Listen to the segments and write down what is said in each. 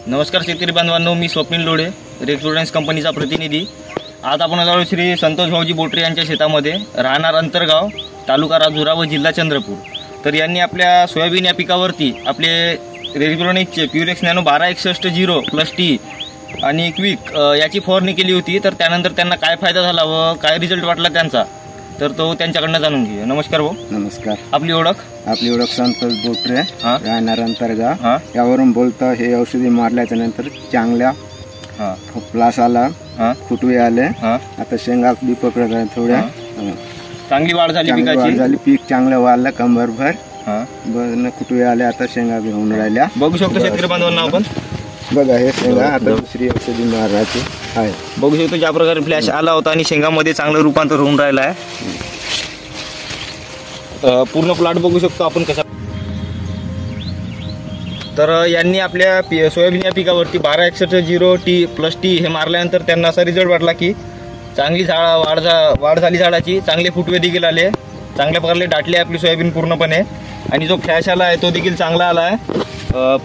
नमस्कार शेतकरी बांधवांनो, मी स्वप्नील लोढे, रेक्सोडन्स कंपनीचा प्रतिनिधी। आज आपण आलो श्री संतोष भाऊजी बोटरे यांच्या शेतामध्ये, राहणार अंतरगाव, तालुका राजुरा व जिल्हा चंद्रपूर। तर यांनी आपल्या सोयाबीन या पिकावरती आपले रेक्सोडन्सचे प्युरेक्स नॅनो 1261 आणि क्विक याची फवारणी केली होती। तर त्यानंतर त्यांना काय फायदा झाला व काय रिझल्ट वाटला त्यांचा, तर तो त्यांच्याकडनं जाणून घेऊया। नमस्कार भाऊ। नमस्कार। आपली ओळख? आपली ओळख संतोष बोटरे, राहणार अंतरगाव। यावरून बोलतो, हे औषधी मारल्याच्या नंतर चांगल्या फ्लास आला, फुटवे आले, आता शेंगा बी पकडत आहे, थोड्या चांगली वाढ झाली, पिकाची पीक चांगलं वाढलं, कंबरभर फुटवे आले, आता शेंगा बी होऊन राहिल्या। बघू शकतो शेतकरी बांधवांना आपण, बघा हे शेंगा आता दुसरी औषधी मारायची आहे। बघू शकतो ज्या प्रकारे फ्लॅश आला होता आणि शेंगामध्ये चांगलं रूपांतर होऊन राहिलं आहे। पूर्ण प्लॉट बघू शकतो आपण कसा। तर यांनी आपल्या सोयाबीन या पिकावरती 1261T+T हे मारल्यानंतर त्यांना असा रिझल्ट वाटला की चांगली वाढ झाली, झाडाची चांगले फुटवे देखील आले, चांगल्या प्रकारे दाटली आपली सोयाबीन पूर्णपणे, आणि जो फ्लॅश आला आहे तो देखील चांगला आला आहे।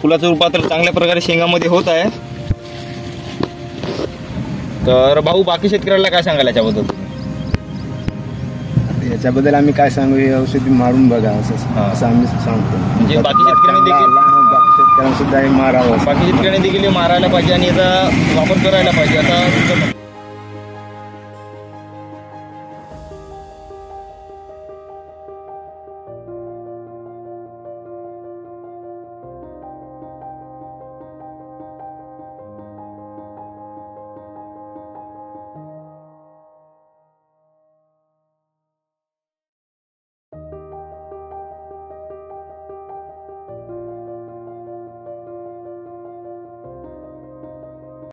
फुलाचं रूपांतर चांगल्या प्रकारे शेंगामध्ये होत आहे। तर भाऊ, बाकी शेतकऱ्याला काय सांगाल याच्याबद्दल? याच्याबद्दल आम्ही काय सांगू, हे औषधी मारून बघा असं आम्ही सांगतो। म्हणजे बाकी शेतकऱ्यांनी सुद्धा हे मारावं, बाकी शेतकऱ्यांनी देखील मारायला पाहिजे आणि याचा वापर करायला पाहिजे। आता